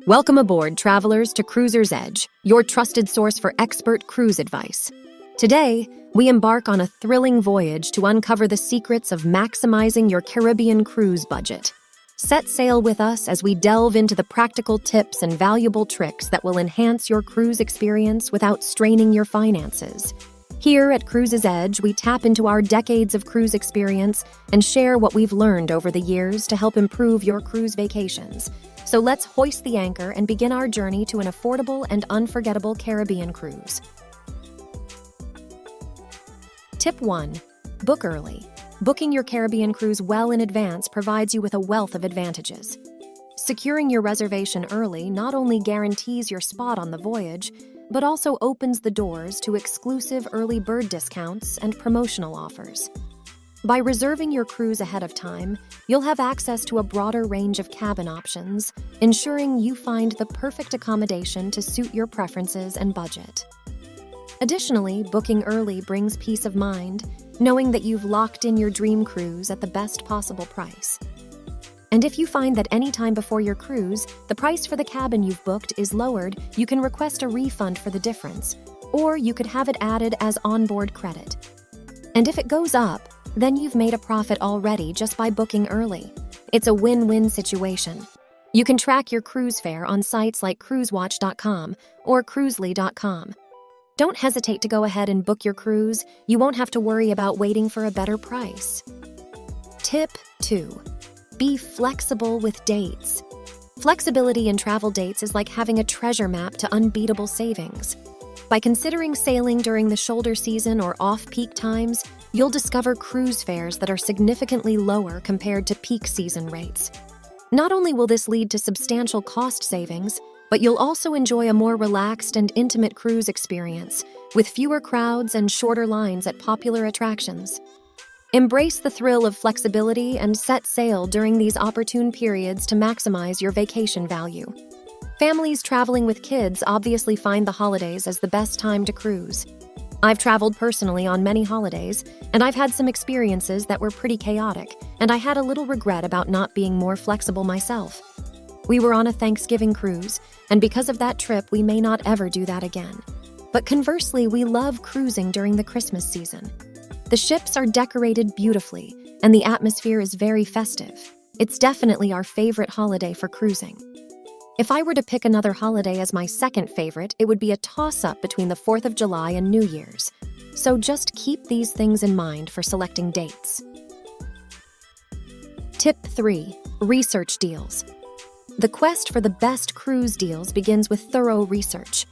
Welcome aboard, travelers, to Cruiser's Edge, your trusted source for expert cruise advice. Today, we embark on a thrilling voyage to uncover the secrets of maximizing your Caribbean cruise budget. Set sail with us as we delve into the practical tips and valuable tricks that will enhance your cruise experience without straining your finances. Here at Cruiser's Edge, we tap into our decades of cruise experience and share what we've learned over the years to help improve your cruise vacations. So let's hoist the anchor and begin our journey to an affordable and unforgettable Caribbean cruise. Tip 1. Book early. Booking your Caribbean cruise well in advance provides you with a wealth of advantages. Securing your reservation early not only guarantees your spot on the voyage, but also opens the doors to exclusive early bird discounts and promotional offers. By reserving your cruise ahead of time, you'll have access to a broader range of cabin options, ensuring you find the perfect accommodation to suit your preferences and budget. Additionally, booking early brings peace of mind, knowing that you've locked in your dream cruise at the best possible price. And if you find that any time before your cruise, the price for the cabin you've booked is lowered, you can request a refund for the difference, or you could have it added as onboard credit. And if it goes up, then you've made a profit already just by booking early. It's a win-win situation. You can track your cruise fare on sites like cruisewatch.com or cruisely.com. Don't hesitate to go ahead and book your cruise. You won't have to worry about waiting for a better price. Tip 2. Be flexible with dates. Flexibility in travel dates is like having a treasure map to unbeatable savings. By considering sailing during the shoulder season or off-peak times, you'll discover cruise fares that are significantly lower compared to peak season rates. Not only will this lead to substantial cost savings, but you'll also enjoy a more relaxed and intimate cruise experience, with fewer crowds and shorter lines at popular attractions. Embrace the thrill of flexibility and set sail during these opportune periods to maximize your vacation value. Families traveling with kids obviously find the holidays as the best time to cruise. I've traveled personally on many holidays, and I've had some experiences that were pretty chaotic, and I had a little regret about not being more flexible myself. We were on a Thanksgiving cruise, and because of that trip, we may not ever do that again. But conversely, we love cruising during the Christmas season. The ships are decorated beautifully, and the atmosphere is very festive. It's definitely our favorite holiday for cruising. If I were to pick another holiday as my second favorite, it would be a toss-up between the 4th of July and New Year's. So just keep these things in mind for selecting dates. Tip 3. Research deals. The quest for the best cruise deals begins with thorough research.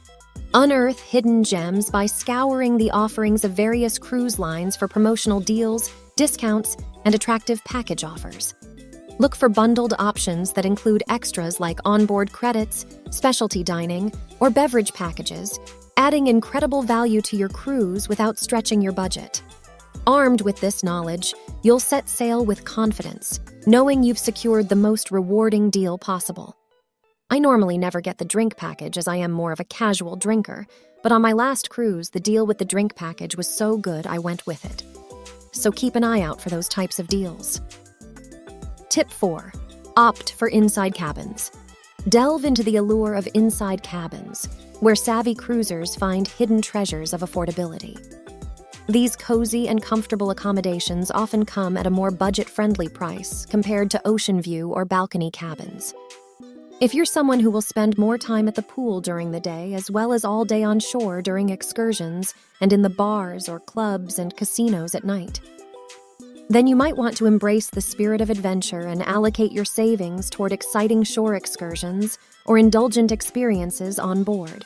Unearth hidden gems by scouring the offerings of various cruise lines for promotional deals, discounts, and attractive package offers. Look for bundled options that include extras like onboard credits, specialty dining, or beverage packages, adding incredible value to your cruise without stretching your budget. Armed with this knowledge, you'll set sail with confidence, knowing you've secured the most rewarding deal possible. I normally never get the drink package as I am more of a casual drinker, but on my last cruise, the deal with the drink package was so good I went with it. So keep an eye out for those types of deals. Tip 4. Opt for inside cabins. Delve into the allure of inside cabins, where savvy cruisers find hidden treasures of affordability. These cozy and comfortable accommodations often come at a more budget-friendly price compared to ocean view or balcony cabins. If you're someone who will spend more time at the pool during the day as well as all day on shore during excursions and in the bars or clubs and casinos at night, then you might want to embrace the spirit of adventure and allocate your savings toward exciting shore excursions or indulgent experiences on board.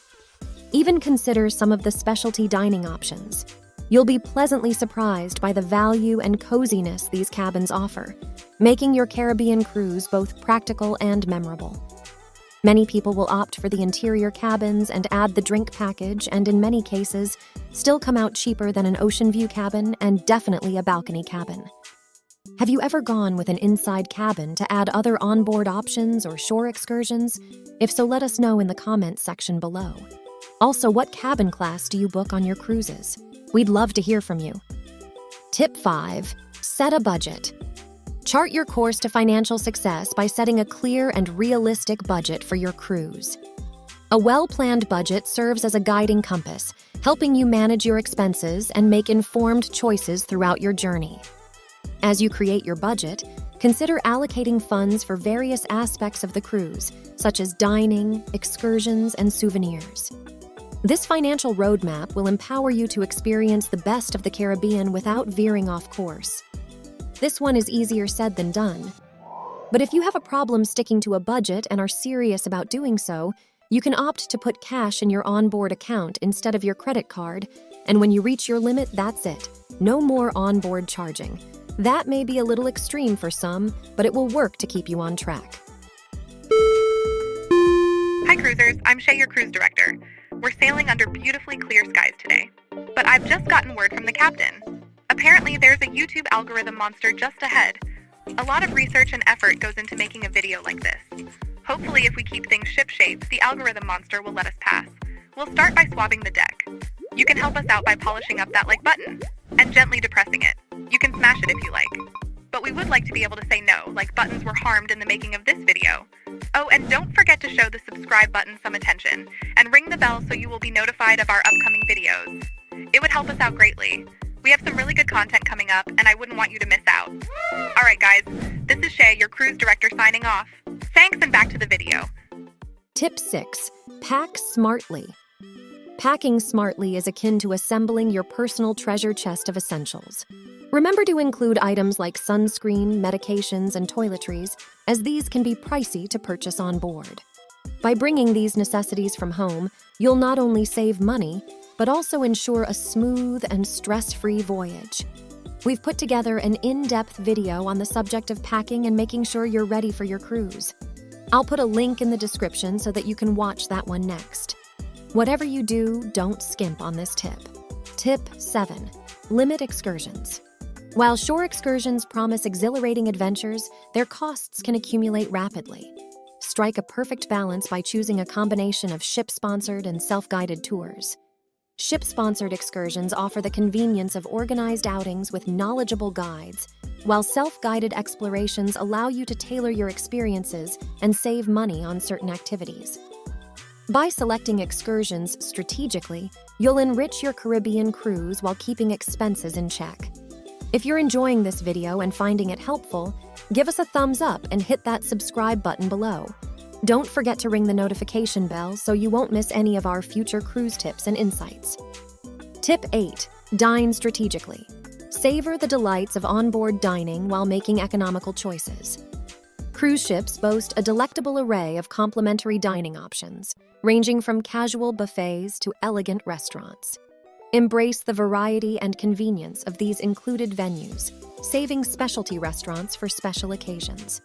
Even consider some of the specialty dining options. You'll be pleasantly surprised by the value and coziness these cabins offer, making your Caribbean cruise both practical and memorable. Many people will opt for the interior cabins and add the drink package, and in many cases, still come out cheaper than an ocean view cabin and definitely a balcony cabin. Have you ever gone with an inside cabin to add other onboard options or shore excursions? If so, let us know in the comments section below. Also, what cabin class do you book on your cruises? We'd love to hear from you. Tip 5. Set a budget. Chart your course to financial success by setting a clear and realistic budget for your cruise. A well-planned budget serves as a guiding compass, helping you manage your expenses and make informed choices throughout your journey. As you create your budget, consider allocating funds for various aspects of the cruise, such as dining, excursions, and souvenirs. This financial roadmap will empower you to experience the best of the Caribbean without veering off course. This one is easier said than done. But if you have a problem sticking to a budget and are serious about doing so, you can opt to put cash in your onboard account instead of your credit card, and when you reach your limit, that's it. No more onboard charging. That may be a little extreme for some, but it will work to keep you on track. Hi cruisers, I'm Shay, your cruise director. We're sailing under beautifully clear skies today. But I've just gotten word from the captain. Apparently there's a YouTube algorithm monster just ahead. A lot of research and effort goes into making a video like this. Hopefully if we keep things shipshape, the algorithm monster will let us pass. We'll start by swabbing the deck. You can help us out by polishing up that like button and gently depressing it. You can smash it if you like. But we would like to be able to say no, like buttons were harmed in the making of this video. Oh, and don't forget to show the subscribe button some attention and ring the bell so you will be notified of our upcoming videos. It would help us out greatly. We have some really good content coming up, and I wouldn't want you to miss out. All right, guys, this is Shay, your cruise director, signing off. Thanks, and back to the video. Tip 6. Pack smartly. Packing smartly is akin to assembling your personal treasure chest of essentials. Remember to include items like sunscreen, medications, and toiletries, as these can be pricey to purchase on board. By bringing these necessities from home, you'll not only save money, but also ensure a smooth and stress-free voyage. We've put together an in-depth video on the subject of packing and making sure you're ready for your cruise. I'll put a link in the description so that you can watch that one next. Whatever you do, don't skimp on this tip. Tip 7. Limit excursions. While shore excursions promise exhilarating adventures, their costs can accumulate rapidly. Strike a perfect balance by choosing a combination of ship-sponsored and self-guided tours. Ship-sponsored excursions offer the convenience of organized outings with knowledgeable guides, while self-guided explorations allow you to tailor your experiences and save money on certain activities. By selecting excursions strategically, you'll enrich your Caribbean cruise while keeping expenses in check. If you're enjoying this video and finding it helpful, give us a thumbs up and hit that subscribe button below. Don't forget to ring the notification bell so you won't miss any of our future cruise tips and insights. Tip 8. Dine strategically. Savor the delights of onboard dining while making economical choices. Cruise ships boast a delectable array of complimentary dining options, ranging from casual buffets to elegant restaurants. Embrace the variety and convenience of these included venues, saving specialty restaurants for special occasions.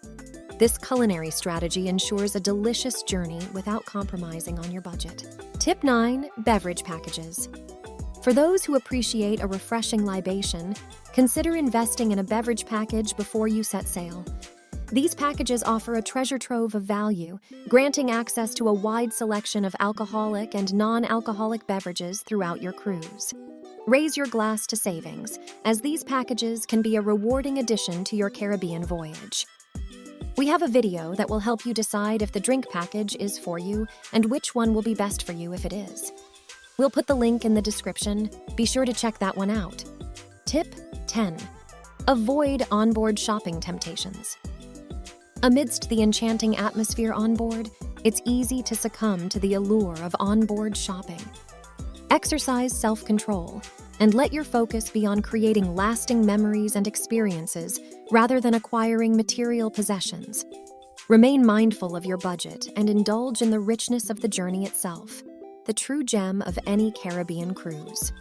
This culinary strategy ensures a delicious journey without compromising on your budget. Tip 9. Beverage packages. For those who appreciate a refreshing libation, consider investing in a beverage package before you set sail. These packages offer a treasure trove of value, granting access to a wide selection of alcoholic and non-alcoholic beverages throughout your cruise. Raise your glass to savings, as these packages can be a rewarding addition to your Caribbean voyage. We have a video that will help you decide if the drink package is for you and which one will be best for you if it is. We'll put the link in the description. Be sure to check that one out. Tip 10. Avoid onboard shopping temptations. Amidst the enchanting atmosphere on board, it's easy to succumb to the allure of onboard shopping. Exercise self-control and let your focus be on creating lasting memories and experiences rather than acquiring material possessions. Remain mindful of your budget and indulge in the richness of the journey itself, the true gem of any Caribbean cruise.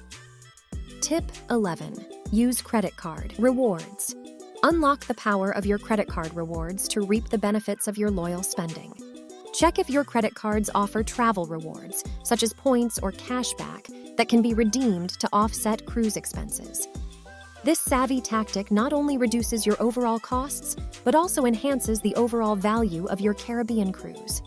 Tip 11. Use credit card rewards. Unlock the power of your credit card rewards to reap the benefits of your loyal spending. Check if your credit cards offer travel rewards, such as points or cashback, that can be redeemed to offset cruise expenses. This savvy tactic not only reduces your overall costs, but also enhances the overall value of your Caribbean cruise.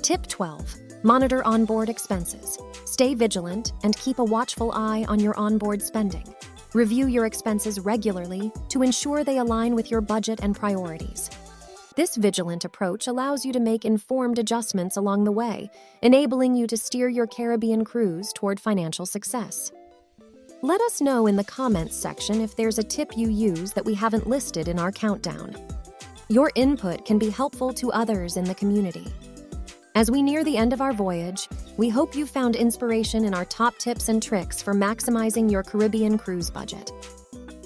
Tip 12. Monitor onboard expenses. Stay vigilant and keep a watchful eye on your onboard spending. Review your expenses regularly to ensure they align with your budget and priorities. This vigilant approach allows you to make informed adjustments along the way, enabling you to steer your Caribbean cruise toward financial success. Let us know in the comments section if there's a tip you use that we haven't listed in our countdown. Your input can be helpful to others in the community. As we near the end of our voyage, we hope you found inspiration in our top tips and tricks for maximizing your Caribbean cruise budget.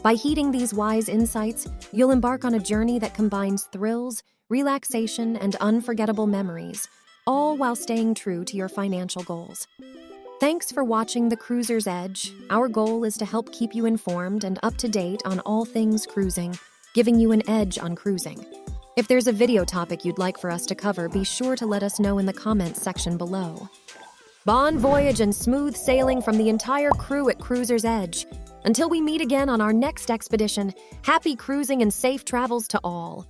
By heeding these wise insights, you'll embark on a journey that combines thrills, relaxation, and unforgettable memories, all while staying true to your financial goals. Thanks for watching The Cruiser's Edge. Our goal is to help keep you informed and up to date on all things cruising, giving you an edge on cruising. If there's a video topic you'd like for us to cover, be sure to let us know in the comments section below. Bon voyage and smooth sailing from the entire crew at Cruiser's Edge. Until we meet again on our next expedition, happy cruising and safe travels to all.